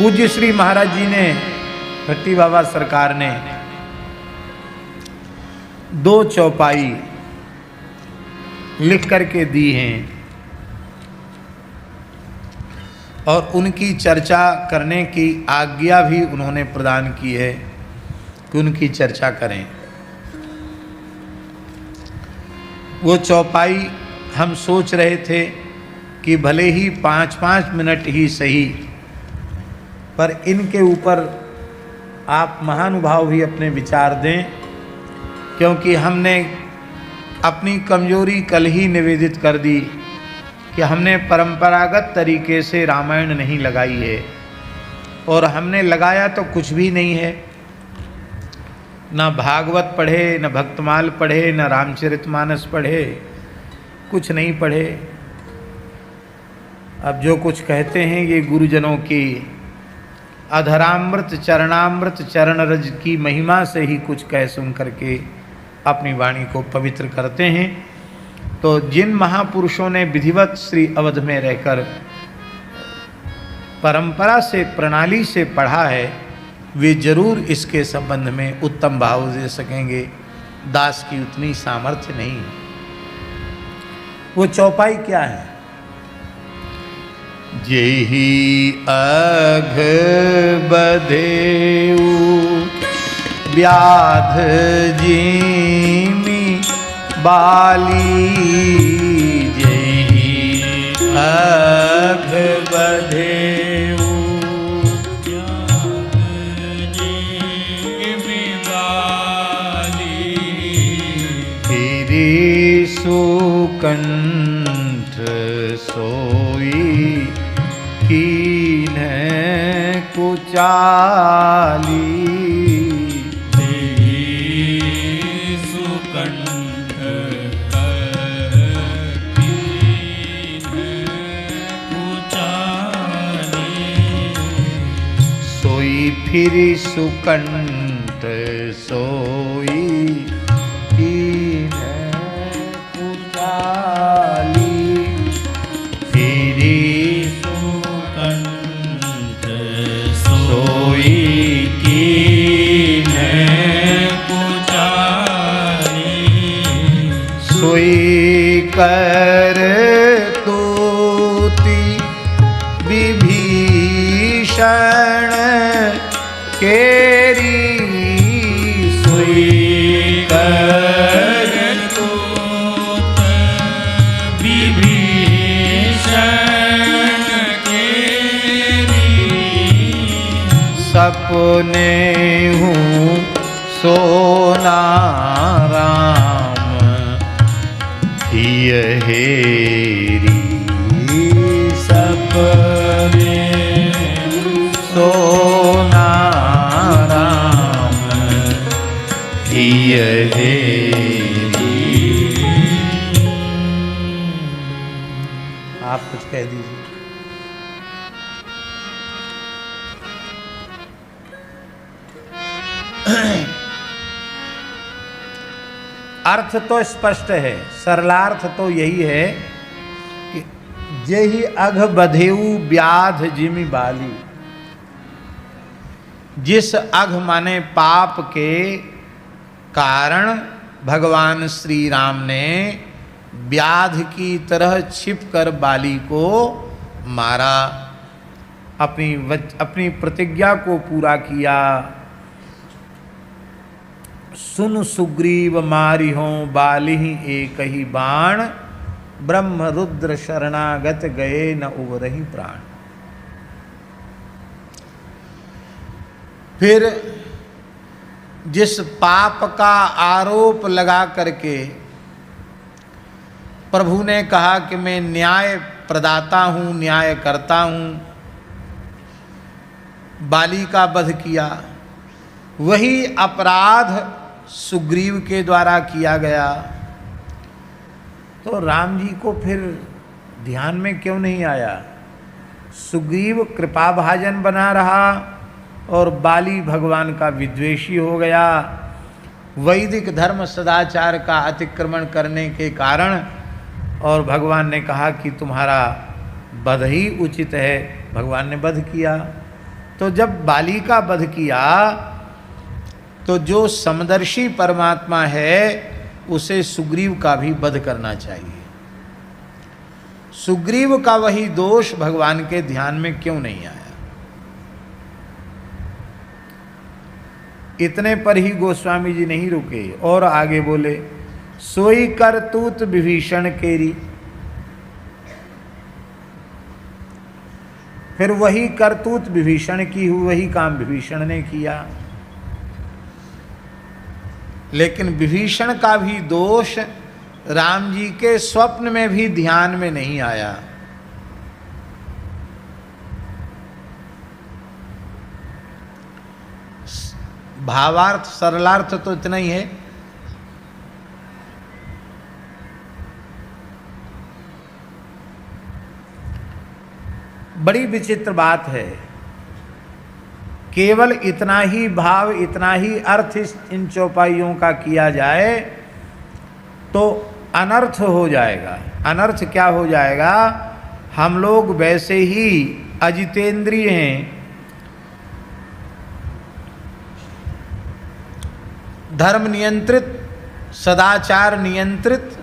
पूज्य श्री महाराज जी ने, भट्टी बाबा सरकार ने 2 चौपाई लिख करके दी हैं और उनकी चर्चा करने की आज्ञा भी उन्होंने प्रदान की है कि उनकी चर्चा करें। वो चौपाई हम सोच रहे थे कि भले ही 5-5 मिनट ही सही, पर इनके ऊपर आप महानुभाव भी अपने विचार दें, क्योंकि हमने अपनी कमजोरी कल ही निवेदित कर दी कि हमने परंपरागत तरीके से रामायण नहीं लगाई है, और हमने लगाया तो कुछ भी नहीं है। न भागवत पढ़े, न भक्तमाल पढ़े, न रामचरितमानस पढ़े, कुछ नहीं पढ़े। अब जो कुछ कहते हैं ये गुरुजनों की अधरामृत चरणामृत चरण रज की महिमा से ही कुछ कह सुन करके अपनी वाणी को पवित्र करते हैं। तो जिन महापुरुषों ने विधिवत श्री अवध में रहकर परंपरा से, प्रणाली से पढ़ा है, वे जरूर इसके संबंध में उत्तम भाव दे सकेंगे। दास की उतनी सामर्थ्य नहीं है। वो चौपाई क्या है? जेहि अघ बधेउ व्याध जिमि बाली, जेहि अघ बधेउ व्याध जिमि बाली, फिरि सुकंठ सोई कीन कुचाली, सुकंठ कीन कुचाली, सोई फिर सुकंठ सोई कीन कुचाली, फिरी सोई कीन कुचाली, सोई कर तूति विभीषण केरी, सोई कर तूत विभीषण केरी, सपने हूँ सोना राम हेरी, सपने सोना राम हेरी। आप कुछ कह दीजिए। अर्थ तो स्पष्ट है, सरलार्थ तो यही है कि जेहि अघ बधेउ व्याध जिमि बाली, जिस अघ माने पाप के कारण भगवान श्री राम ने व्याध की तरह छिपकर बाली को मारा, अपनी प्रतिज्ञा को पूरा किया। सुन सुग्रीव मारिहों बालिहि एक ही बाण, ब्रह्म रुद्र शरणागत गए न उबरहि प्राण। फिर जिस पाप का आरोप लगा करके प्रभु ने कहा कि मैं न्याय प्रदाता हूँ, न्याय करता हूँ, बाली का वध किया, वही अपराध सुग्रीव के द्वारा किया गया। तो राम जी को फिर ध्यान में क्यों नहीं आया? सुग्रीव कृपाभाजन बना रहा और बाली भगवान का विद्वेषी हो गया। वैदिक धर्म सदाचार का अतिक्रमण करने के कारण, और भगवान ने कहा कि तुम्हारा वध ही उचित है, भगवान ने वध किया। तो तो जब बाली का वध किया तो जो समदर्शी परमात्मा है उसे सुग्रीव का भी वध करना चाहिए। सुग्रीव का वही दोष भगवान के ध्यान में क्यों नहीं आया? इतने पर ही गोस्वामी जी नहीं रुके और आगे बोले, सोई करतूत विभीषण केरी। फिर वही करतूत विभीषण की हुई, वही काम विभीषण ने किया। लेकिन विभीषण का भी दोष राम जी के स्वप्न में भी ध्यान में नहीं आया। भावार्थ सरलार्थ तो इतना ही है, बड़ी विचित्र बात है। केवल इतना ही भाव, इतना ही अर्थ इन चौपाइयों का किया जाए तो अनर्थ हो जाएगा। अनर्थ क्या हो जाएगा? हम लोग वैसे ही अजितेंद्रिय हैं, धर्म नियंत्रित, सदाचार नियंत्रित,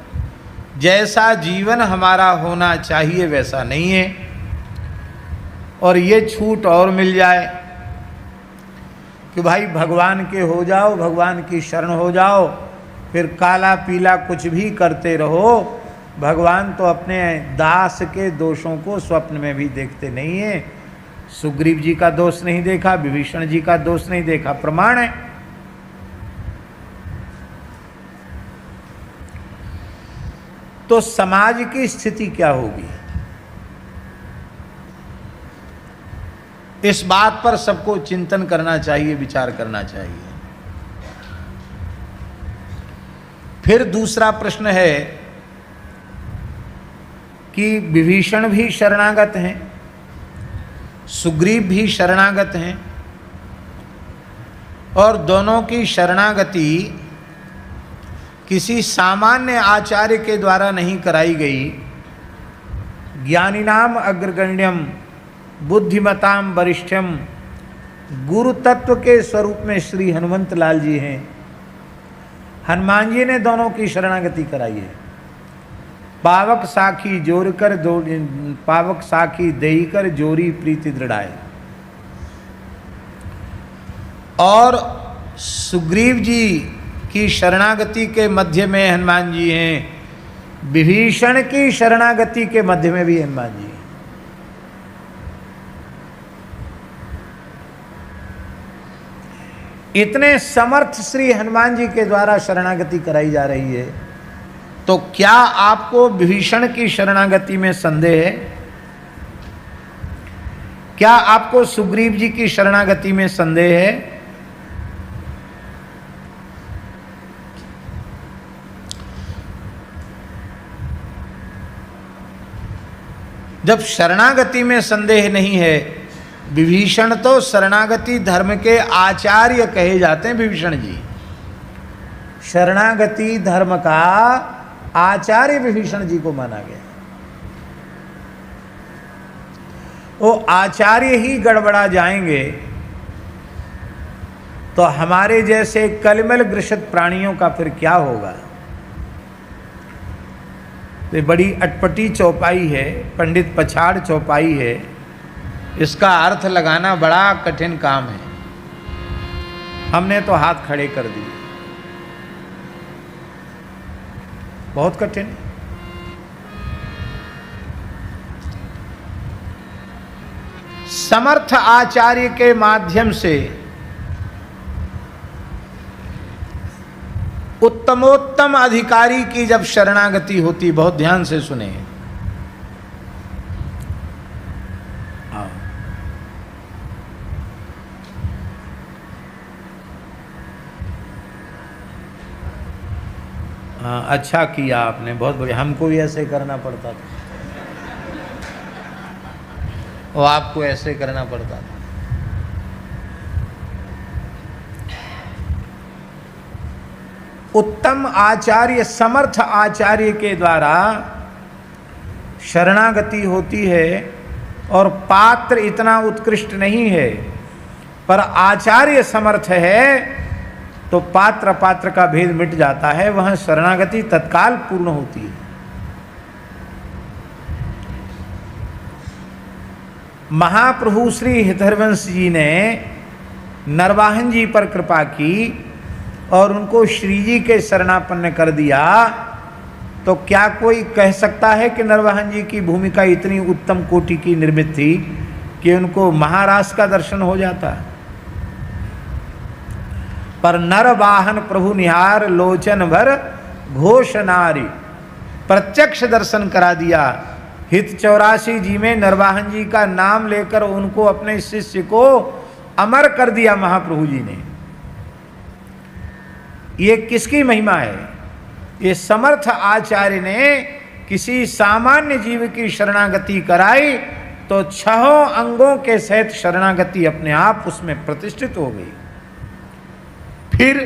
जैसा जीवन हमारा होना चाहिए वैसा नहीं है। और ये छूट और मिल जाए कि भाई भगवान के हो जाओ, भगवान की शरण हो जाओ, फिर काला पीला कुछ भी करते रहो, भगवान तो अपने दास के दोषों को स्वप्न में भी देखते नहीं है। सुग्रीव जी का दोष नहीं देखा, विभीषण जी का दोष नहीं देखा, प्रमाण है। तो समाज की स्थिति क्या होगी? इस बात पर सबको चिंतन करना चाहिए, विचार करना चाहिए। फिर दूसरा प्रश्न है कि विभीषण भी शरणागत हैं, सुग्रीव भी शरणागत हैं, और दोनों की शरणागति किसी सामान्य आचार्य के द्वारा नहीं कराई गई। ज्ञानिनाम अग्रगण्यम बुद्धिमताम वरिष्ठम, गुरु तत्व के स्वरूप में श्री हनुमंत लाल जी हैं। हनुमान जी ने दोनों की शरणागति कराई है। पावक साखी जोर कर पावक साखी देई कर जोरी प्रीति दृढ़ाए। और सुग्रीव जी की शरणागति के मध्य में हनुमान जी हैं, विभीषण की शरणागति के मध्य में भी हनुमान जी हैं। इतने समर्थ श्री हनुमान जी के द्वारा शरणागति कराई जा रही है, तो क्या आपको विभीषण की शरणागति में संदेह है? क्या आपको सुग्रीव जी की शरणागति में संदेह है? जब शरणागति में संदेह नहीं है, विभीषण तो शरणागति धर्म के आचार्य कहे जाते हैं। विभीषण जी शरणागति धर्म का आचार्य विभीषण जी को माना गया। वो आचार्य ही गड़बड़ा जाएंगे तो हमारे जैसे कलिमल ग्रसित प्राणियों का फिर क्या होगा? ये बड़ी अटपटी चौपाई है, पंडित पछाड़ चौपाई है। इसका अर्थ लगाना बड़ा कठिन काम है। हमने तो हाथ खड़े कर दिए, बहुत कठिन है। समर्थ आचार्य के माध्यम से उत्तमोत्तम अधिकारी की जब शरणागति होती, बहुत ध्यान से सुने, हाँ, अच्छा किया आपने, बहुत बढ़िया। हमको भी ऐसे करना पड़ता था और आपको ऐसे करना पड़ता था। उत्तम आचार्य, समर्थ आचार्य के द्वारा शरणागति होती है, और पात्र इतना उत्कृष्ट नहीं है पर आचार्य समर्थ है तो पात्र पात्र का भेद मिट जाता है, वहां शरणागति तत्काल पूर्ण होती है। महाप्रभु श्री हितहरवंश जी ने नरवाहन जी पर कृपा की और उनको श्री जी के शरणापन्न कर दिया, तो क्या कोई कह सकता है कि नरवाहन जी की भूमिका इतनी उत्तम कोटि की निर्मित थी कि उनको महाराज का दर्शन हो जाता? पर नरवाहन प्रभु निहार लोचन भर घोष नारी, प्रत्यक्ष दर्शन करा दिया। हित 84 जी में नरवाहन जी का नाम लेकर उनको अपने शिष्य को अमर कर दिया महाप्रभु जी ने। ये किसकी महिमा है? ये समर्थ आचार्य ने किसी सामान्य जीव की शरणागति कराई तो 6 अंगों के सहित शरणागति अपने आप उसमें प्रतिष्ठित हो गई। फिर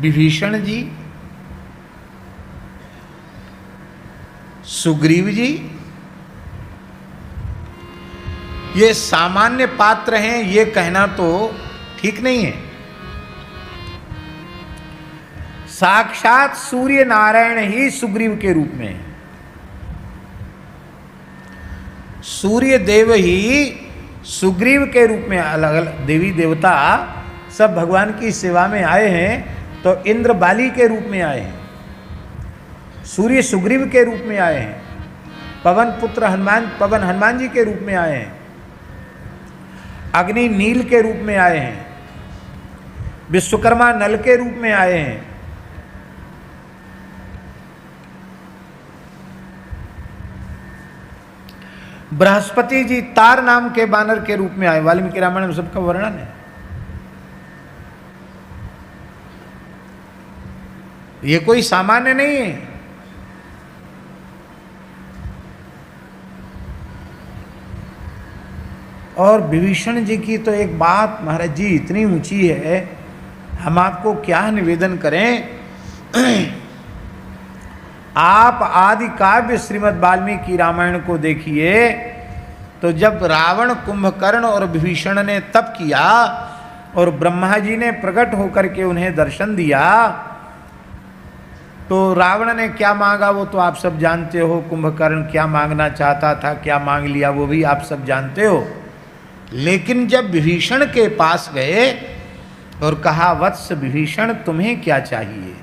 विभीषण जी, सुग्रीव जी, ये सामान्य पात्र हैं, ये कहना तो ठीक नहीं है। साक्षात सूर्य नारायण ही सुग्रीव के रूप में है। सूर्य देव ही सुग्रीव के रूप में, अलग अलग देवी देवता सब भगवान की सेवा में आए हैं, तो इंद्र बाली के रूप में आए हैं, सूर्य सुग्रीव के रूप में आए हैं, पवन पुत्र हनुमान, पवन हनुमान जी के रूप में आए हैं, अग्नि नील के रूप में आए हैं, विश्वकर्मा नल के रूप में आए हैं, बृहस्पति जी तार नाम के बानर के रूप में आए। वाल्मीकि रामायण में सबका वर्णन है। ये कोई सामान्य नहीं है। और विभीषण जी की तो एक बात महाराज जी इतनी ऊंची है, हम आपको क्या निवेदन करें। आप आदि काव्य श्रीमद् वाल्मीकि रामायण को देखिए, तो जब रावण, कुंभकर्ण और विभीषण ने तप किया और ब्रह्मा जी ने प्रकट होकर के उन्हें दर्शन दिया, तो रावण ने क्या मांगा वो तो आप सब जानते हो, कुंभकर्ण क्या मांगना चाहता था, क्या मांग लिया वो भी आप सब जानते हो। लेकिन जब विभीषण के पास गए और कहा, वत्स विभीषण तुम्हें क्या चाहिए,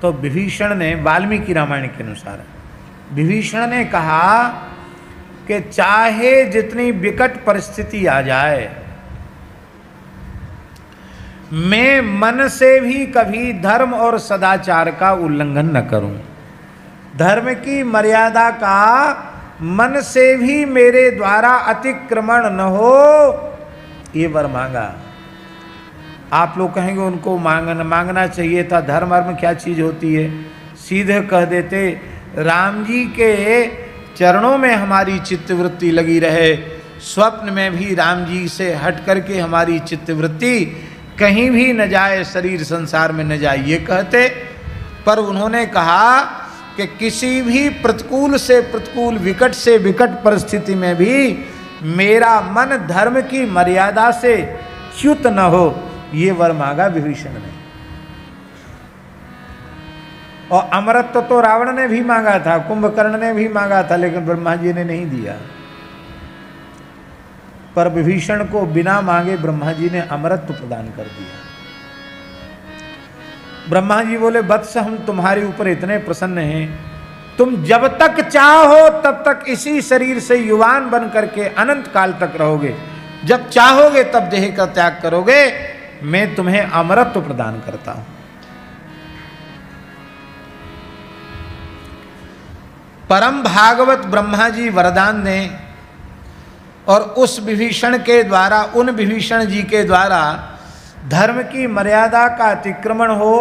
तो विभीषण ने, वाल्मीकि रामायण के अनुसार विभीषण ने कहा कि चाहे जितनी विकट परिस्थिति आ जाए, मैं मन से भी कभी धर्म और सदाचार का उल्लंघन न करूं, धर्म की मर्यादा का मन से भी मेरे द्वारा अतिक्रमण न हो, ये वर मांगा। आप लोग कहेंगे उनको मांगना चाहिए था, धर्म अर्म क्या चीज़ होती है, सीधे कह देते राम जी के चरणों में हमारी चित्तवृत्ति लगी रहे, स्वप्न में भी राम जी से हट करके हमारी चित्तवृत्ति कहीं भी न जाए, शरीर संसार में न जाए, ये कहते। पर उन्होंने कहा कि किसी भी प्रतिकूल से प्रतिकूल, विकट से विकट परिस्थिति में भी मेरा मन धर्म की मर्यादा से च्युत न हो, ये वर मांगा विभीषण ने। और अमरत्व तो रावण ने भी मांगा था, कुंभकर्ण ने भी मांगा था, लेकिन ब्रह्मा जी ने नहीं दिया। पर विभीषण को बिना मांगे ब्रह्मा जी ने अमरत्व प्रदान कर दिया। ब्रह्मा जी बोले, वत्स हम तुम्हारे ऊपर इतने प्रसन्न हैं, तुम जब तक चाहो तब तक इसी शरीर से युवान बन करके अनंत काल तक रहोगे, जब चाहोगे तब देह का त्याग करोगे, मैं तुम्हें अमरत्व प्रदान करता हूं। परम भागवत ब्रह्मा जी वरदान दें और उस विभीषण के द्वारा, उन विभीषण जी के द्वारा धर्म की मर्यादा का अतिक्रमण हो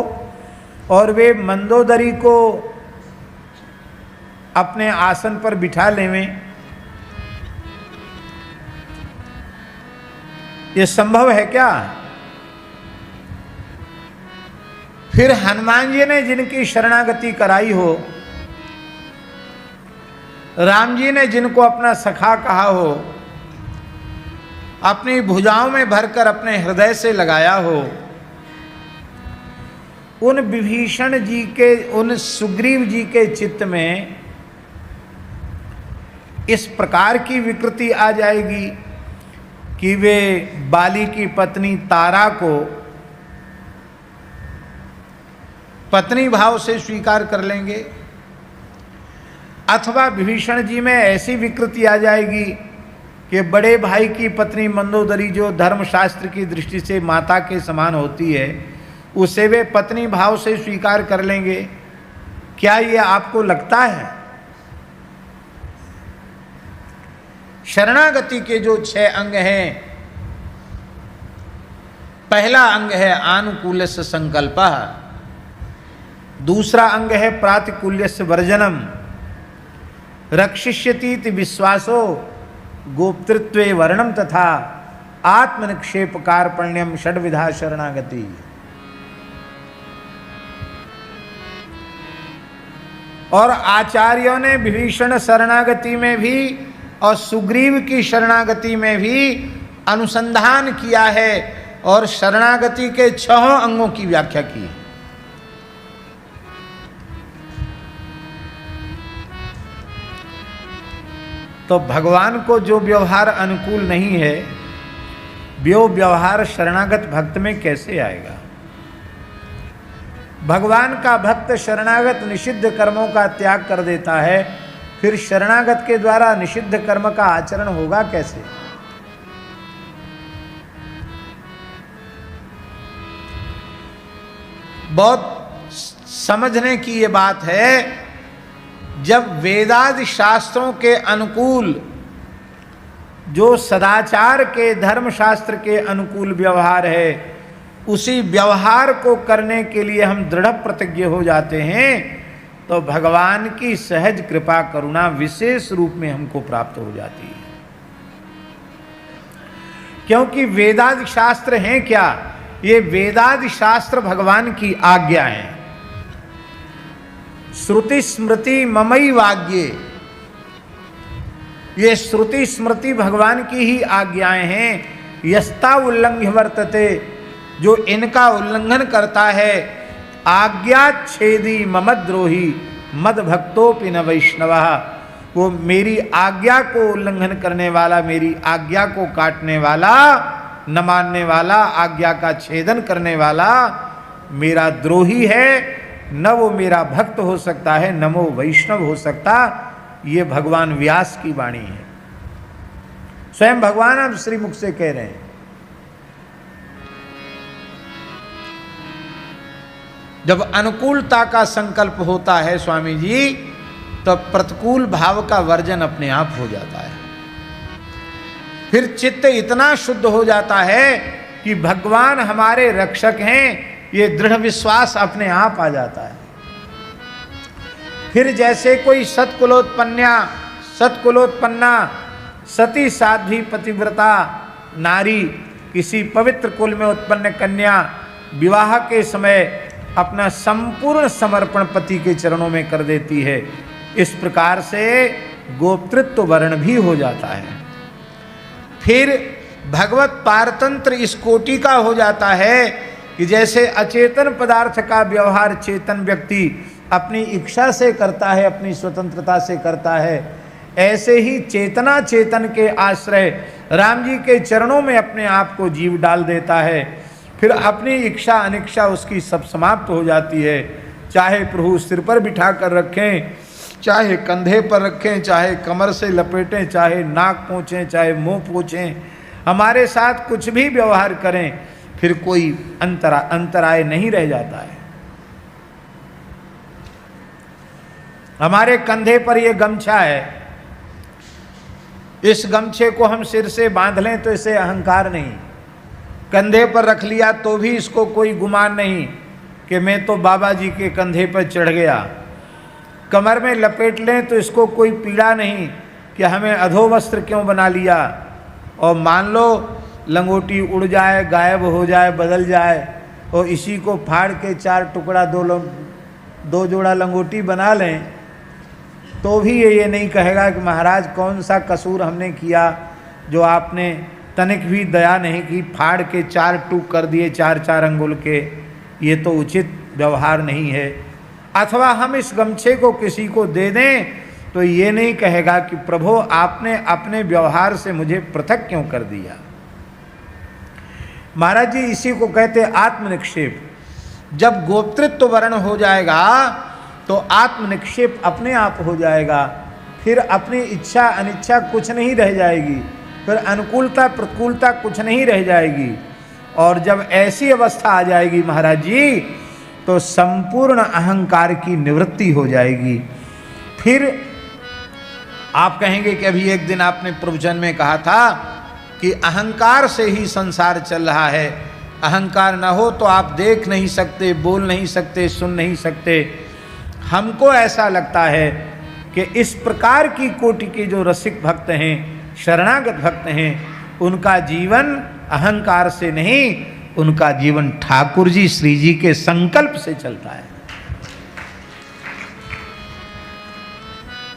और वे मंदोदरी को अपने आसन पर बिठा लेवें, ये संभव है क्या? फिर हनुमान जी ने जिनकी शरणागति कराई हो, राम जी ने जिनको अपना सखा कहा हो, अपनी भुजाओं में भरकर अपने हृदय से लगाया हो, उन विभीषण जी के, उन सुग्रीव जी के चित्त में इस प्रकार की विकृति आ जाएगी कि वे बाली की पत्नी तारा को पत्नी भाव से स्वीकार कर लेंगे, अथवा विभीषण जी में ऐसी विकृति आ जाएगी कि बड़े भाई की पत्नी मंदोदरी जो धर्मशास्त्र की दृष्टि से माता के समान होती है, उसे वे पत्नी भाव से स्वीकार कर लेंगे। क्या ये आपको लगता है? शरणागति के जो 6 अंग हैं, पहला अंग है आनुकूल्यस्य संकल्पः, दूसरा अंग है प्रातिकूल्यस्य वर्जनम, रक्षिष्यतीति विश्वासो, गोप्तृत्वे वर्णम तथा आत्मनिक्षेप कार्पण्यम षड्विधा शरणागति। और आचार्यों ने विभीषण शरणागति में भी और सुग्रीव की शरणागति में भी अनुसंधान किया है और शरणागति के 6 अंगों की व्याख्या की है। तो भगवान को जो व्यवहार अनुकूल नहीं है, वो व्यवहार शरणागत भक्त में कैसे आएगा? भगवान का भक्त शरणागत निषिद्ध कर्मों का त्याग कर देता है, फिर शरणागत के द्वारा निषिद्ध कर्म का आचरण होगा कैसे? बहुत समझने की ये बात है। जब वेदादि शास्त्रों के अनुकूल, जो सदाचार के, धर्मशास्त्र के अनुकूल व्यवहार है, उसी व्यवहार को करने के लिए हम दृढ़ प्रतिज्ञ हो जाते हैं, तो भगवान की सहज कृपा करुणा विशेष रूप में हमको प्राप्त हो जाती है। क्योंकि वेदादि शास्त्र हैं क्या? ये वेदादि शास्त्र भगवान की आज्ञा है। श्रुति स्मृति ममई वाग्ये, ये श्रुति स्मृति भगवान की ही आज्ञाएं हैं। यस्ता उल्लंघ्य वर्तते, जो इनका उल्लंघन करता है, आज्ञा छेदी ममद्रोही मद भक्तोपि न वैष्णवः, वो मेरी आज्ञा को उल्लंघन करने वाला, मेरी आज्ञा को काटने वाला, न मानने वाला, आज्ञा का छेदन करने वाला मेरा द्रोही है। न वो मेरा भक्त हो सकता है, न वो वैष्णव हो सकता। ये भगवान व्यास की वाणी है। स्वयं भगवान अब श्रीमुख से कह रहे हैं। जब अनुकूलता का संकल्प होता है स्वामी जी, तो प्रतिकूल भाव का वर्जन अपने आप हो जाता है। फिर चित्त इतना शुद्ध हो जाता है कि भगवान हमारे रक्षक हैं, ये दृढ़ विश्वास अपने आप आ जाता है। फिर जैसे कोई सत्कुलोत्पन्ना सती साध्वी पतिव्रता नारी किसी पवित्र कुल में उत्पन्न कन्या विवाह के समय अपना संपूर्ण समर्पण पति के चरणों में कर देती है, इस प्रकार से गोप्तृत्व वर्ण भी हो जाता है। फिर भगवत पारतंत्र इस कोटि का हो जाता है कि जैसे अचेतन पदार्थ का व्यवहार चेतन व्यक्ति अपनी इच्छा से करता है, अपनी स्वतंत्रता से करता है, ऐसे ही चेतना चेतन के आश्रय राम जी के चरणों में अपने आप को जीव डाल देता है। फिर अपनी इच्छा अनिच्छा उसकी सब समाप्त हो जाती है। चाहे प्रभु सिर पर बिठा कर रखें, चाहे कंधे पर रखें, चाहे कमर से लपेटें, चाहे नाक पोंछें, चाहे मुंह पोंछें, हमारे साथ कुछ भी व्यवहार करें, फिर कोई अंतराय नहीं रह जाता है। हमारे कंधे पर ये गमछा है, इस गमछे को हम सिर से बांध लें तो इसे अहंकार नहीं, कंधे पर रख लिया तो भी इसको कोई गुमान नहीं कि मैं तो बाबा जी के कंधे पर चढ़ गया। कमर में लपेट लें तो इसको कोई पीड़ा नहीं कि हमें अधोवस्त्र क्यों बना लिया। और मान लो लंगोटी उड़ जाए, गायब हो जाए, बदल जाए, और इसी को फाड़ के 4 टुकड़ा, 2 जोड़ा लंगोटी बना लें, तो भी ये नहीं कहेगा कि महाराज कौन सा कसूर हमने किया जो आपने तनिक भी दया नहीं की, फाड़ के 4 टूक कर दिए 4-4 अंगुल के, ये तो उचित व्यवहार नहीं है। अथवा हम इस गमछे को किसी को दे दें तो ये नहीं कहेगा कि प्रभु आपने अपने व्यवहार से मुझे पृथक क्यों कर दिया। महाराज जी इसी को कहते आत्मनिक्षेप। जब गोप्तृत्व वर्ण हो जाएगा तो आत्मनिक्षेप अपने आप हो जाएगा, फिर अपनी इच्छा अनिच्छा कुछ नहीं रह जाएगी, फिर अनुकूलता प्रतिकूलता कुछ नहीं रह जाएगी। और जब ऐसी अवस्था आ जाएगी महाराज जी तो संपूर्ण अहंकार की निवृत्ति हो जाएगी। फिर आप कहेंगे कि अभी एक दिन आपने प्रवचन में कहा था कि अहंकार से ही संसार चल रहा है, अहंकार न हो तो आप देख नहीं सकते, बोल नहीं सकते, सुन नहीं सकते। हमको ऐसा लगता है कि इस प्रकार की कोटि के जो रसिक भक्त हैं, शरणागत भक्त हैं, उनका जीवन अहंकार से नहीं, उनका जीवन ठाकुर जी श्री जी के संकल्प से चलता है।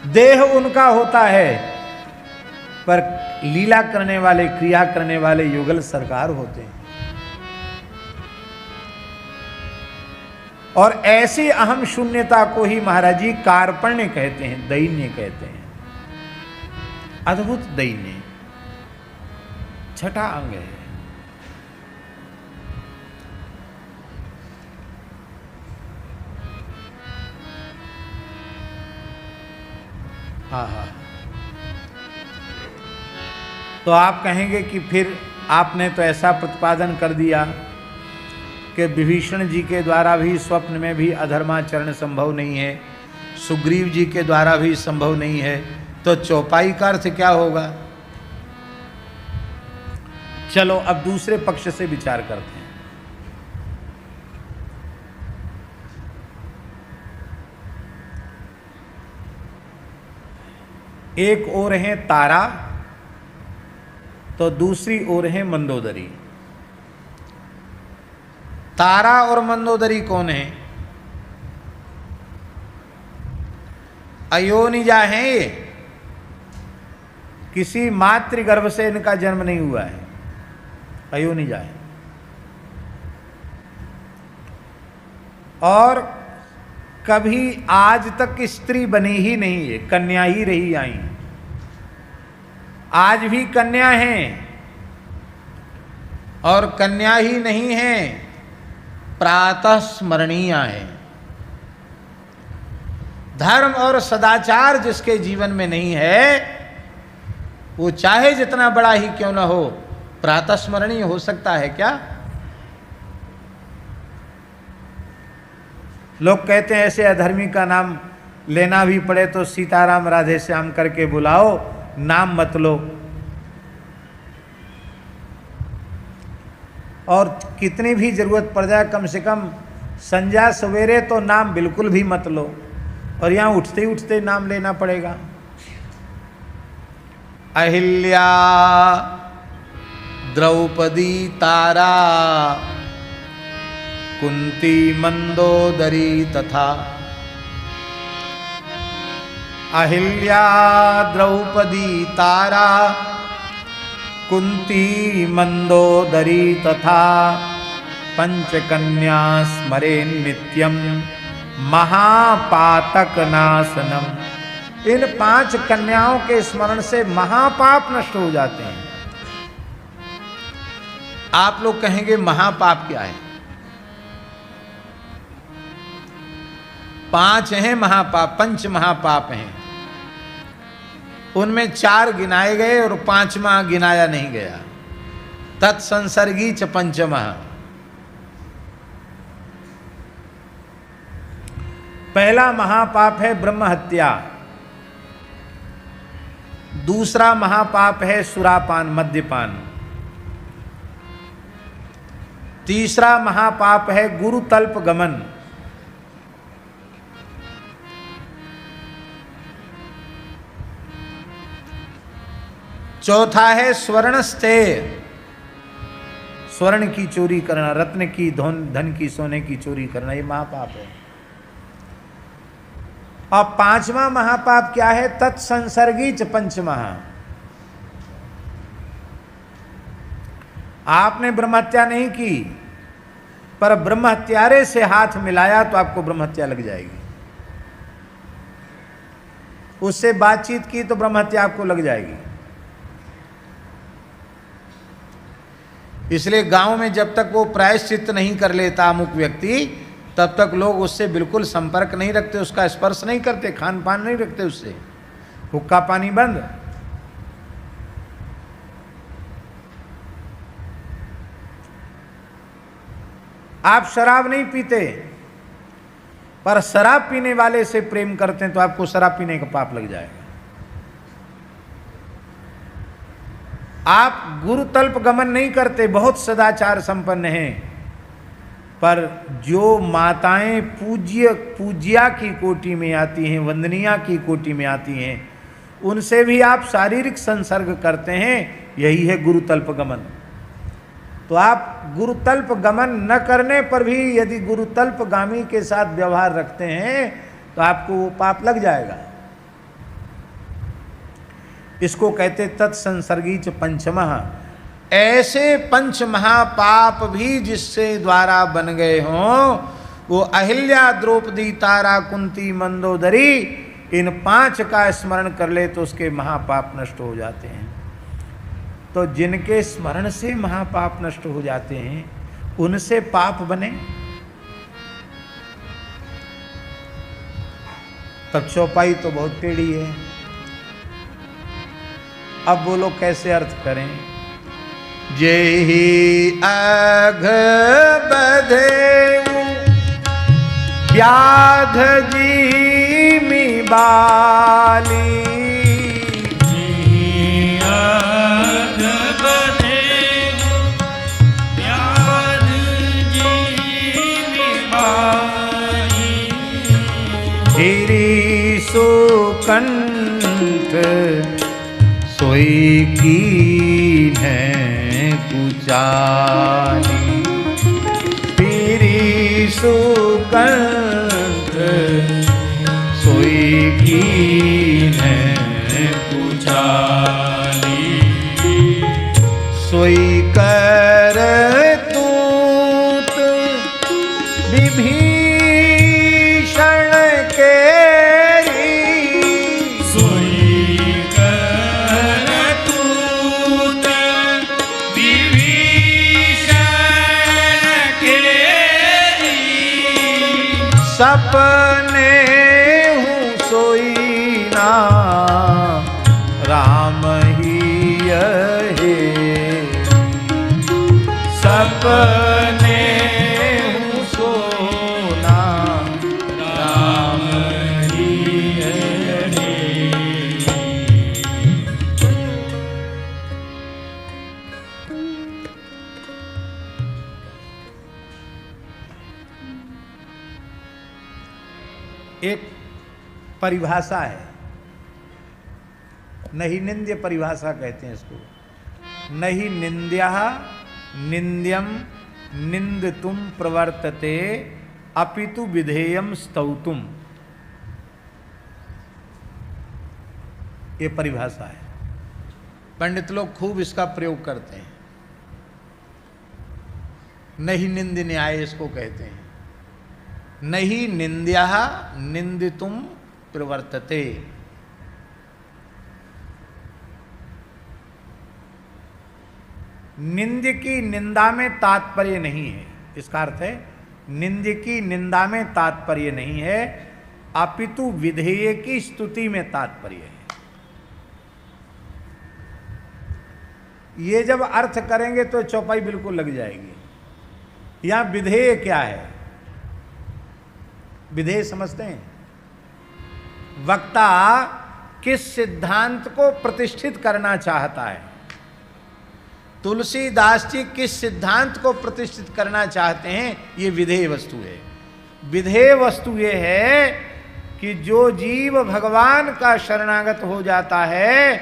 देह उनका होता है पर लीला करने वाले, क्रिया करने वाले युगल सरकार होते हैं। और ऐसी अहम शून्यता को ही महाराज जी कार्पण्य कहते हैं, दैन्य कहते हैं। अद्भुत दैन्य छठा अंग है। हाँ हाँ। तो आप कहेंगे कि फिर आपने तो ऐसा प्रतिपादन कर दिया कि विभीषण जी के द्वारा भी स्वप्न में भी अधर्माचरण संभव नहीं है, सुग्रीव जी के द्वारा भी संभव नहीं है, तो चौपाई का अर्थ क्या होगा? चलो अब दूसरे पक्ष से विचार करते हैं। एक ओर है तारा तो दूसरी ओर है मंदोदरी। तारा और मंदोदरी कौन है? अयोनिजा हैं ये, किसी मातृगर्भ से इनका जन्म नहीं हुआ है, अयोनिजा है। और कभी आज तक स्त्री बनी ही नहीं है, कन्या ही रही आई। आज भी कन्या हैं और कन्या ही नहीं है, प्रातः स्मरणीय है। धर्म और सदाचार जिसके जीवन में नहीं है वो चाहे जितना बड़ा ही क्यों ना हो, प्रातः स्मरणीय हो सकता है क्या? लोग कहते हैं ऐसे अधर्मी का नाम लेना भी पड़े तो सीताराम राधे श्याम करके बुलाओ, नाम मत लो। और कितनी भी जरूरत पड़ जाए कम से कम संध्या सवेरे तो नाम बिल्कुल भी मत लो, और यहाँ उठते उठते नाम लेना पड़ेगा। अहिल्या, द्रौपदी, तारा, कुंती, मंदोदरी तथा। अहिल्या, द्रौपदी, तारा, कुंती, मंदोदरी तथा पंचकन्या स्मरेन नित्यम महापातक नाशनम। इन 5 कन्याओं के स्मरण से महापाप नष्ट हो जाते हैं। आप लोग कहेंगे महापाप क्या है? 5 हैं महापाप, 5 महापाप हैं। उनमें 4 गिनाए गए और 5वां गिनाया नहीं गया। तत्संसर्गी च पंचमः। पहला महापाप है ब्रह्म हत्या, दूसरा महापाप है सुरापान, मद्यपान, तीसरा महापाप है गुरुतल्प गमन, चौथा है स्वर्णस्तेय, स्वर्ण की चोरी करना, रत्न की, धन की, सोने की चोरी करना, ये महापाप है। और पांचवा महापाप क्या है? तत्संसर्गी च पंचमः। आपने ब्रह्महत्या नहीं की, पर ब्रह्महत्यारे से हाथ मिलाया तो आपको ब्रह्महत्या लग जाएगी। उससे बातचीत की तो ब्रह्महत्या आपको लग जाएगी। इसलिए गांव में जब तक वो प्रायश्चित्त नहीं कर लेता अमुक व्यक्ति, तब तक लोग उससे बिल्कुल संपर्क नहीं रखते, उसका स्पर्श नहीं करते, खान पान नहीं रखते उससे, हुक्का पानी बंद। आप शराब नहीं पीते, पर शराब पीने वाले से प्रेम करते हैं तो आपको शराब पीने का पाप लग जाएगा। आप गुरु तल्प गमन नहीं करते, बहुत सदाचार संपन्न हैं, पर जो माताएं पूज्या की कोटि में आती हैं, वंदनिया की कोटि में आती हैं, उनसे भी आप शारीरिक संसर्ग करते हैं, यही है गुरु तल्प गमन। तो आप गुरु तल्प गमन न करने पर भी यदि गुरु तल्प गामी के साथ व्यवहार रखते हैं तो आपको वो पाप लग जाएगा। इसको कहते तत्संसर्गी च पंचमः। ऐसे पंच महापाप भी जिससे द्वारा बन गए हों, वो अहिल्या, द्रौपदी, तारा, कुंती, मंदोदरी, इन 5 का स्मरण कर ले तो उसके महापाप नष्ट हो जाते हैं। तो जिनके स्मरण से महापाप नष्ट हो जाते हैं, उनसे पाप बने तब चौपाई तो बहुत टेढ़ी है। अब बोलो कैसे अर्थ करें? जेहि अघ बधे व्याध जीमी बाली, गिरी सुकंठ सोई कीन्हे कुचाली, गिरी सुकंठ सोई कीन्हे कुचाली, सोई कर तूत विभीषण सपने हूँ सोई ना राम ही है, सपने हूँ सोना राम ही है। एक परिभाषा है, नहीं निंद्य परिभाषा कहते हैं इसको। नहीं निंद्यः निंद्यम निंदितुम प्रवर्तते अपितु विधेयम स्तौतुम, ये परिभाषा है। पंडित लोग खूब इसका प्रयोग करते हैं। नहीं निंद्य न्याय इसको कहते हैं। नहीं निंद्यः निंदितुम प्रवर्तते, निंद्य की निंदा में तात्पर्य नहीं है, इसका अर्थ है निंद्य की निंदा में तात्पर्य नहीं है, अपितु विधेय की स्तुति में तात्पर्य है। ये जब अर्थ करेंगे तो चौपाई बिल्कुल लग जाएगी। यहां विधेय क्या है? विधेय समझते हैं? वक्ता किस सिद्धांत को प्रतिष्ठित करना चाहता है। तुलसीदास जी किस सिद्धांत को प्रतिष्ठित करना चाहते हैं, ये विधेय वस्तु है। विधेय वस्तु ये है कि जो जीव भगवान का शरणागत हो जाता है,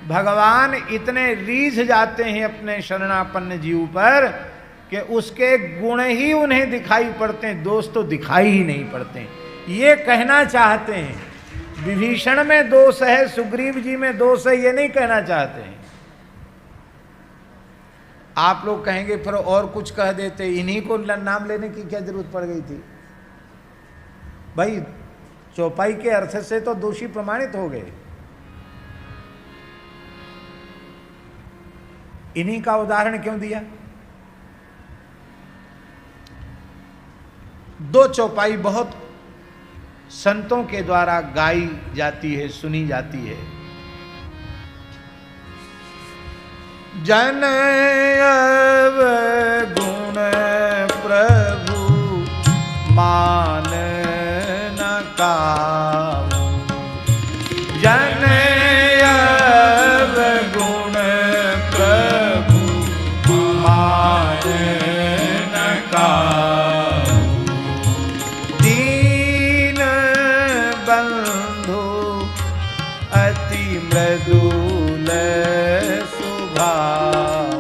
भगवान इतने रीझ जाते हैं अपने शरणापन्न जीव पर कि उसके गुण ही उन्हें दिखाई पड़ते हैं, दोष तो दिखाई ही नहीं पड़ते। ये कहना चाहते हैं विभीषण में दोष है, सुग्रीव जी में दोष है, ये नहीं कहना चाहते हैं। आप लोग कहेंगे फिर और कुछ कह देते, इन्हीं को नाम लेने की क्या जरूरत पड़ गई थी? भाई चौपाई के अर्थ से तो दोषी प्रमाणित हो गए। इन्हीं का उदाहरण क्यों दिया? दो चौपाई बहुत संतों के द्वारा गाई जाती है, सुनी जाती है। जन अवगुण प्रभु मान न काऊ, जन अवगुण प्रभु मान न काऊ, दीन बंधु अति मृदुल स्वभाव,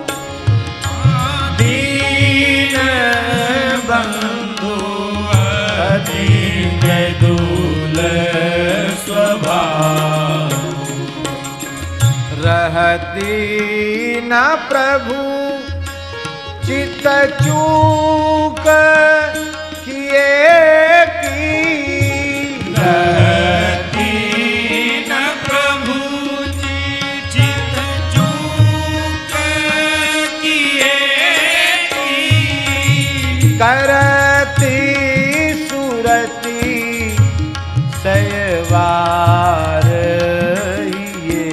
दीन बंधु अति मृदुल स्वभाव, रहती न प्रभु चित्त चूक किए की, रहती न प्रभु चित्त चूक किए की, करती सुरती सयवार ये,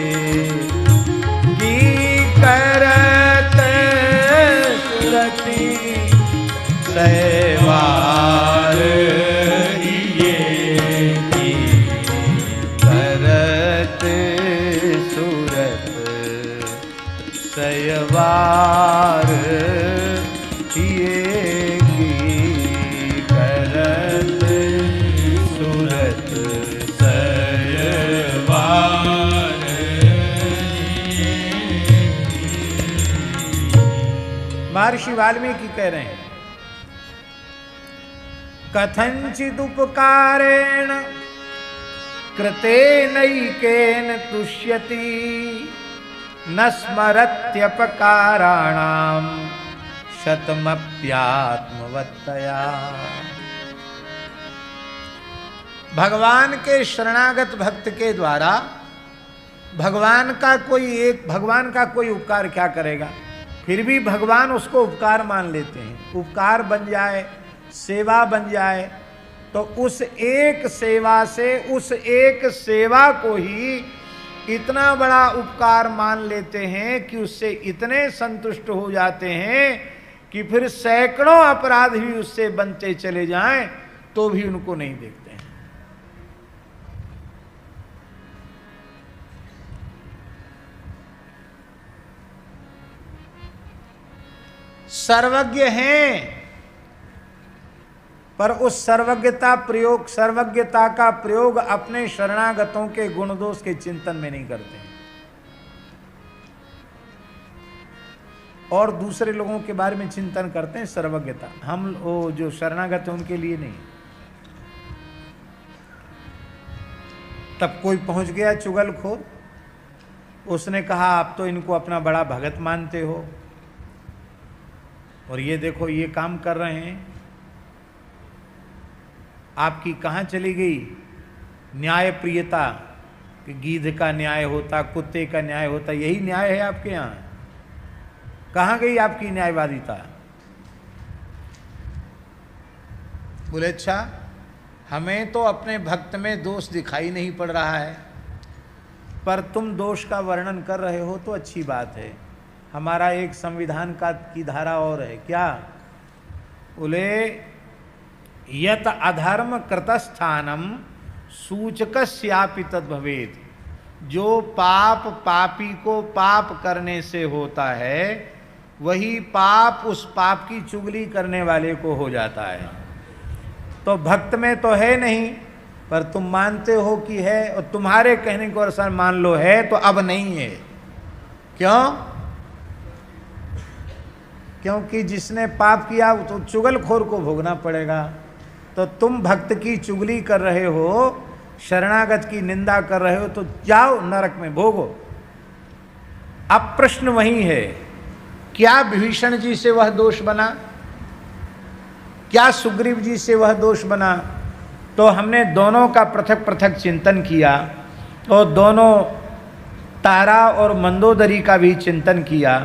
की करत सुरती सयवार ये, की करत सुरत सयवार ये, की करत सुरत सयवार महर्षि वाल्मीकि कह रहे हैं, कथंचिद उपकारेण कृतेनैकेन तुष्यति, न स्मरत्यपकाराणाम शतमप्यात्मवत्तया। भगवान के शरणागत भक्त के द्वारा भगवान का कोई उपकार क्या करेगा? फिर भी भगवान उसको उपकार मान लेते हैं। उपकार बन जाए, सेवा बन जाए, तो उस एक सेवा से, उस एक सेवा को ही इतना बड़ा उपकार मान लेते हैं कि उससे इतने संतुष्ट हो जाते हैं कि फिर सैकड़ों अपराध भी उससे बनते चले जाएं तो भी उनको नहीं देखते हैं। सर्वज्ञ हैं, पर उस सर्वज्ञता का प्रयोग अपने शरणागतों के गुण दोष के चिंतन में नहीं करते हैं, और दूसरे लोगों के बारे में चिंतन करते हैं। सर्वज्ञता हम वो जो शरणागत हैं उनके लिए नहीं। तब कोई पहुंच गया चुगलखोर, उसने कहा आप तो इनको अपना बड़ा भगत मानते हो, और ये देखो ये काम कर रहे हैं, आपकी कहाँ चली गई न्याय प्रियता? कि गीध का न्याय होता, कुत्ते का न्याय होता, यही न्याय है आपके यहाँ? कहाँ गई आपकी न्यायवादिता? बोले अच्छा, हमें तो अपने भक्त में दोष दिखाई नहीं पड़ रहा है, पर तुम दोष का वर्णन कर रहे हो तो अच्छी बात है। हमारा एक संविधान की धारा और है, क्या? बोले यत अधर्म कृतस्थानम सूचकस्यापि तद्भवेत्। जो पाप पापी को पाप करने से होता है, वही पाप उस पाप की चुगली करने वाले को हो जाता है। तो भक्त में तो है नहीं, पर तुम मानते हो कि है, और तुम्हारे कहने को अनुसार मान लो है, तो अब नहीं है। क्यों? क्योंकि जिसने पाप किया तो चुगलखोर को भोगना पड़ेगा। तो तुम भक्त की चुगली कर रहे हो, शरणागत की निंदा कर रहे हो तो जाओ नरक में भोगो। अब प्रश्न वही है, क्या विभीषण जी से वह दोष बना, क्या सुग्रीव जी से वह दोष बना? तो हमने दोनों का पृथक पृथक चिंतन किया और दोनों तारा और मंदोदरी का भी चिंतन किया,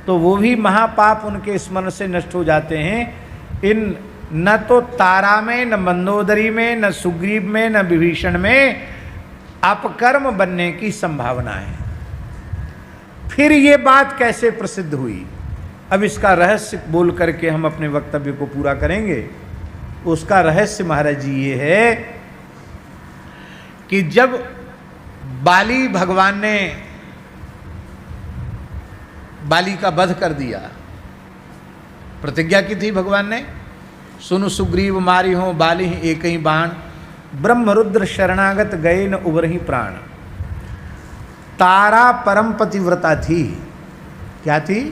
तो वो भी महापाप उनके स्मरण से नष्ट हो जाते हैं। इन न तो तारा में, न मंदोदरी में, न सुग्रीव में, न विभीषण में अपकर्म बनने की संभावना है। फिर ये बात कैसे प्रसिद्ध हुई? अब इसका रहस्य बोल करके हम अपने वक्तव्य को पूरा करेंगे। उसका रहस्य महाराज जी ये है कि जब बाली भगवान ने बाली का वध कर दिया, प्रतिज्ञा की थी भगवान ने, सुनु सुग्रीव मारी हो बाली एक ही बाण, ब्रह्मरुद्र शरणागत गए न उबरही प्राण। तारा परम पतिव्रता थी, क्या थी?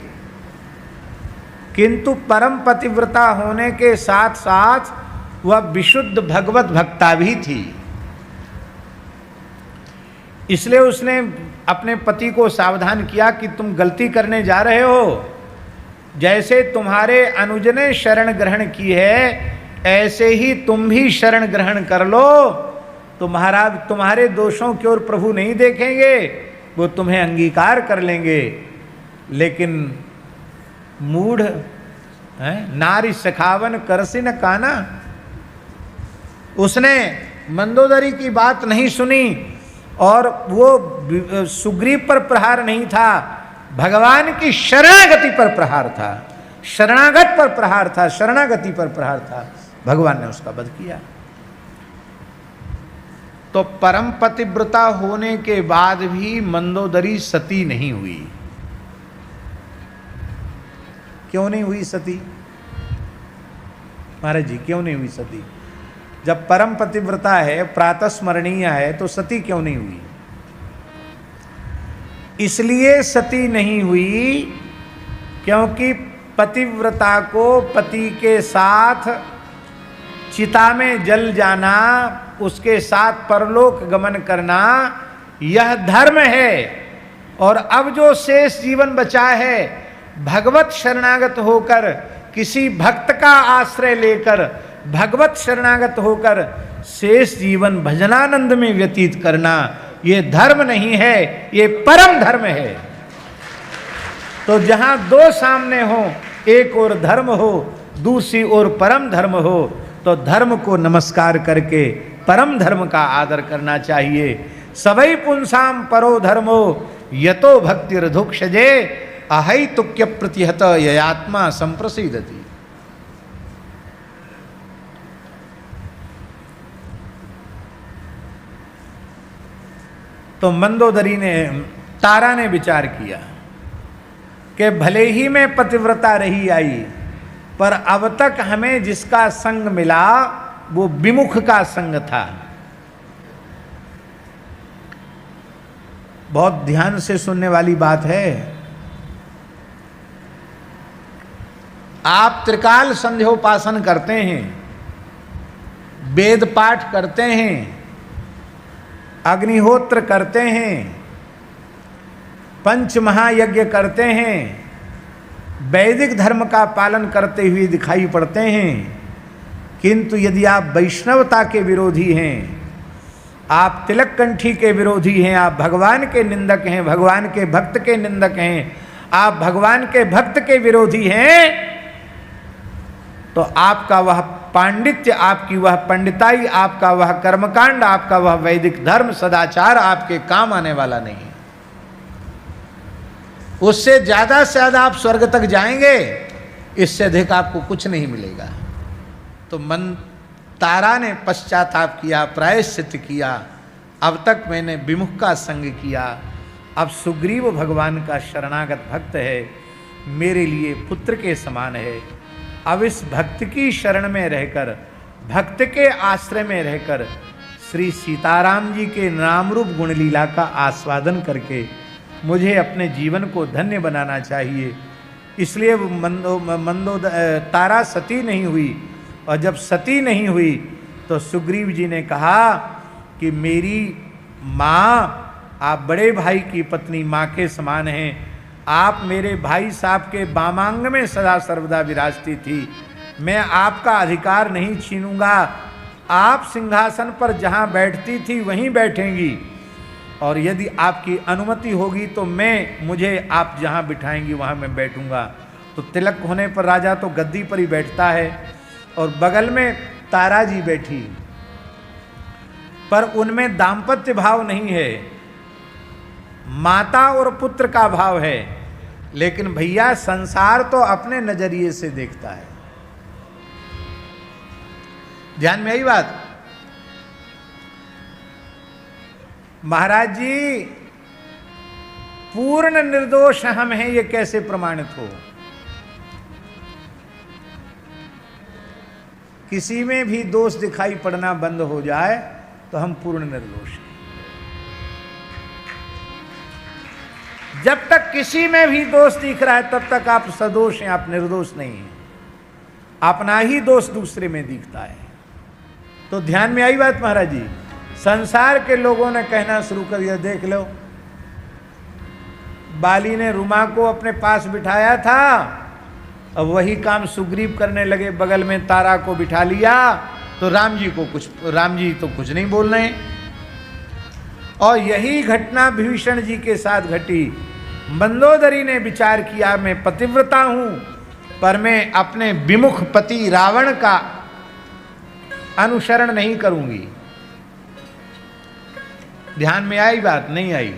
किंतु परम पतिव्रता होने के साथ साथ वह विशुद्ध भगवत भक्ता भी थी। इसलिए उसने अपने पति को सावधान किया कि तुम गलती करने जा रहे हो, जैसे तुम्हारे अनुज ने शरण ग्रहण की है ऐसे ही तुम भी शरण ग्रहण कर लो, तो महाराज तुम्हारे दोषों की ओर प्रभु नहीं देखेंगे, वो तुम्हें अंगीकार कर लेंगे। लेकिन मूढ़ है, नारी सखावन करसी न काना, उसने मंदोदरी की बात नहीं सुनी और वो सुग्रीव पर प्रहार नहीं था, भगवान की शरणागति पर प्रहार था, शरणागत पर प्रहार था, शरणागति पर प्रहार था। भगवान ने उसका वध किया। तो परम पतिव्रता होने के बाद भी मंदोदरी सती नहीं हुई। क्यों नहीं हुई सती महाराज जी? क्यों नहीं हुई सती? जब परम पतिव्रता है, प्रातः स्मरणीय है, तो सती क्यों नहीं हुई? इसलिए सती नहीं हुई क्योंकि पतिव्रता को पति के साथ चिता में जल जाना, उसके साथ परलोक गमन करना, यह धर्म है। और अब जो शेष जीवन बचा है, भगवत शरणागत होकर, किसी भक्त का आश्रय लेकर, भगवत शरणागत होकर शेष जीवन भजनानंद में व्यतीत करना, ये धर्म नहीं है, ये परम धर्म है। तो जहां दो सामने हो, एक और धर्म हो, दूसरी ओर परम धर्म हो, तो धर्म को नमस्कार करके परम धर्म का आदर करना चाहिए। सवै पुंसाम परो धर्मो यतो भक्तिर्धुक्षजे अहैतुक्य प्रतिहत ययात्मा संप्रसिद्धति। तो मंदोदरी ने, तारा ने विचार किया कि भले ही मैं पतिव्रता रही आई, पर अब तक हमें जिसका संग मिला वो विमुख का संग था। बहुत ध्यान से सुनने वाली बात है। आप त्रिकाल संध्योपासन करते हैं, वेद पाठ करते हैं, अग्निहोत्र करते हैं, पंच महायज्ञ करते हैं, वैदिक धर्म का पालन करते हुए दिखाई पड़ते हैं, किंतु यदि आप वैष्णवता के विरोधी हैं, आप तिलक कंठी के विरोधी हैं, आप भगवान के निंदक हैं, भगवान के भक्त के निंदक हैं, आप भगवान के भक्त के विरोधी हैं, तो आपका वह पांडित्य, आपकी वह पंडिताई, आपका वह कर्मकांड, आपका वह वैदिक धर्म सदाचार आपके काम आने वाला नहीं। उससे ज्यादा से ज्यादा आप स्वर्ग तक जाएंगे, इससे अधिक आपको कुछ नहीं मिलेगा। तो मन तारा ने पश्चाताप किया, प्रायश्चित किया, अब तक मैंने विमुख का संग किया, अब सुग्रीव भगवान का शरणागत भक्त है, मेरे लिए पुत्र के समान है। अब इस भक्त की शरण में रहकर, भक्त के आश्रय में रहकर श्री सीताराम जी के नाम रूप गुण लीला का आस्वादन करके मुझे अपने जीवन को धन्य बनाना चाहिए। इसलिए तारा सती नहीं हुई, और जब सती नहीं हुई तो सुग्रीव जी ने कहा कि मेरी माँ, आप बड़े भाई की पत्नी माँ के समान हैं, आप मेरे भाई साहब के वामांग में सदा सर्वदा विराजती थी, मैं आपका अधिकार नहीं छीनूंगा, आप सिंहासन पर जहाँ बैठती थी वहीं बैठेंगी, और यदि आपकी अनुमति होगी तो मुझे आप जहाँ बिठाएंगी वहाँ मैं बैठूंगा। तो तिलक होने पर राजा तो गद्दी पर ही बैठता है और बगल में तारा जी बैठी, पर उनमें दाम्पत्य भाव नहीं है, माता और पुत्र का भाव है। लेकिन भैया संसार तो अपने नजरिए से देखता है, ध्यान में आई बात। महाराज जी पूर्ण निर्दोष हम हैं, ये कैसे प्रमाणित हो? किसी में भी दोष दिखाई पड़ना बंद हो जाए तो हम पूर्ण निर्दोष हैं। जब तक किसी में भी दोष दिख रहा है तब तक आप सदोष हैं, आप निर्दोष नहीं हैं, अपना ही दोष दूसरे में दिखता है। तो ध्यान में आई बात महाराज जी। संसार के लोगों ने कहना शुरू कर दिया, देख लो बाली ने रुमा को अपने पास बिठाया था, अब वही काम सुग्रीव करने लगे, बगल में तारा को बिठा लिया, तो राम जी तो कुछ नहीं बोल रहे। और यही घटना विभीषण जी के साथ घटी। मंदोदरी ने विचार किया, मैं पतिव्रता हूं, पर मैं अपने विमुख पति रावण का अनुसरण नहीं करूंगी। ध्यान में आई बात? नहीं आई।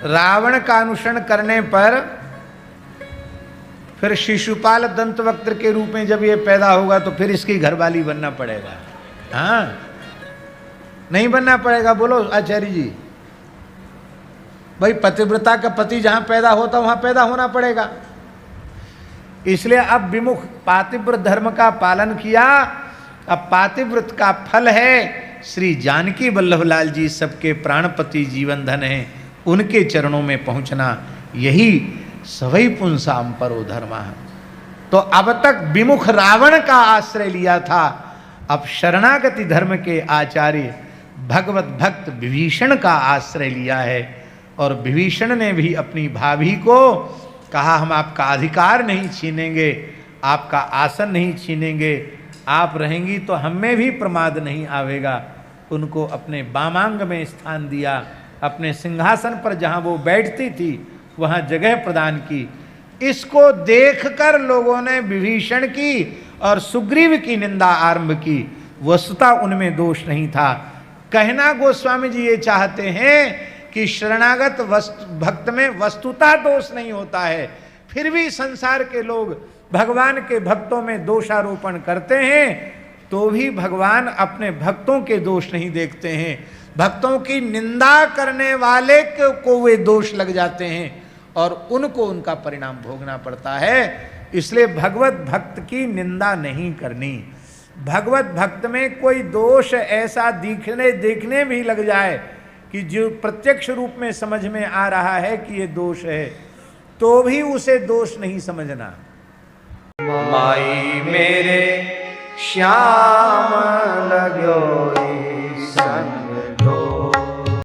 रावण का अनुसरण करने पर फिर शिशुपाल दंतवक्त्र के रूप में जब ये पैदा होगा तो फिर इसकी घरवाली बनना पड़ेगा। हाँ, नहीं बनना पड़ेगा? बोलो आचार्य जी। भाई पतिव्रता का पति जहां पैदा होता वहां पैदा होना पड़ेगा। इसलिए अब विमुख पातिव्रत धर्म का पालन किया। अब पातिव्रत का फल है श्री जानकी वल्लभलाल जी सबके प्राणपति जीवन धन हैं, उनके चरणों में पहुंचना, यही सवै पुंसाम परो धर्म। तो अब तक विमुख रावण का आश्रय लिया था, अब शरणागति धर्म के आचार्य भगवत भक्त विभीषण का आश्रय लिया है। और विभीषण ने भी अपनी भाभी को कहा, हम आपका अधिकार नहीं छीनेंगे, आपका आसन नहीं छीनेंगे, आप रहेंगी तो हमें भी प्रमाद नहीं आवेगा। उनको अपने वामांग में स्थान दिया, अपने सिंहासन पर जहां वो बैठती थी वहां जगह प्रदान की। इसको देखकर लोगों ने विभीषण की और सुग्रीव की निंदा आरंभ की। वस्तुतः उनमें दोष नहीं था। कहना गोस्वामी जी ये चाहते हैं कि शरणागत भक्त में वस्तुतः दोष नहीं होता है, फिर भी संसार के लोग भगवान के भक्तों में दोषारोपण करते हैं, तो भी भगवान अपने भक्तों के दोष नहीं देखते हैं। भक्तों की निंदा करने वाले को वे दोष लग जाते हैं और उनको उनका परिणाम भोगना पड़ता है। इसलिए भगवत भक्त की निंदा नहीं करनी। भगवत भक्त में कोई दोष ऐसा देखने भी लग जाए कि जो प्रत्यक्ष रूप में समझ में आ रहा है कि ये दोष है, तो भी उसे दोष नहीं समझना। माई मेरे श्याम लगो सन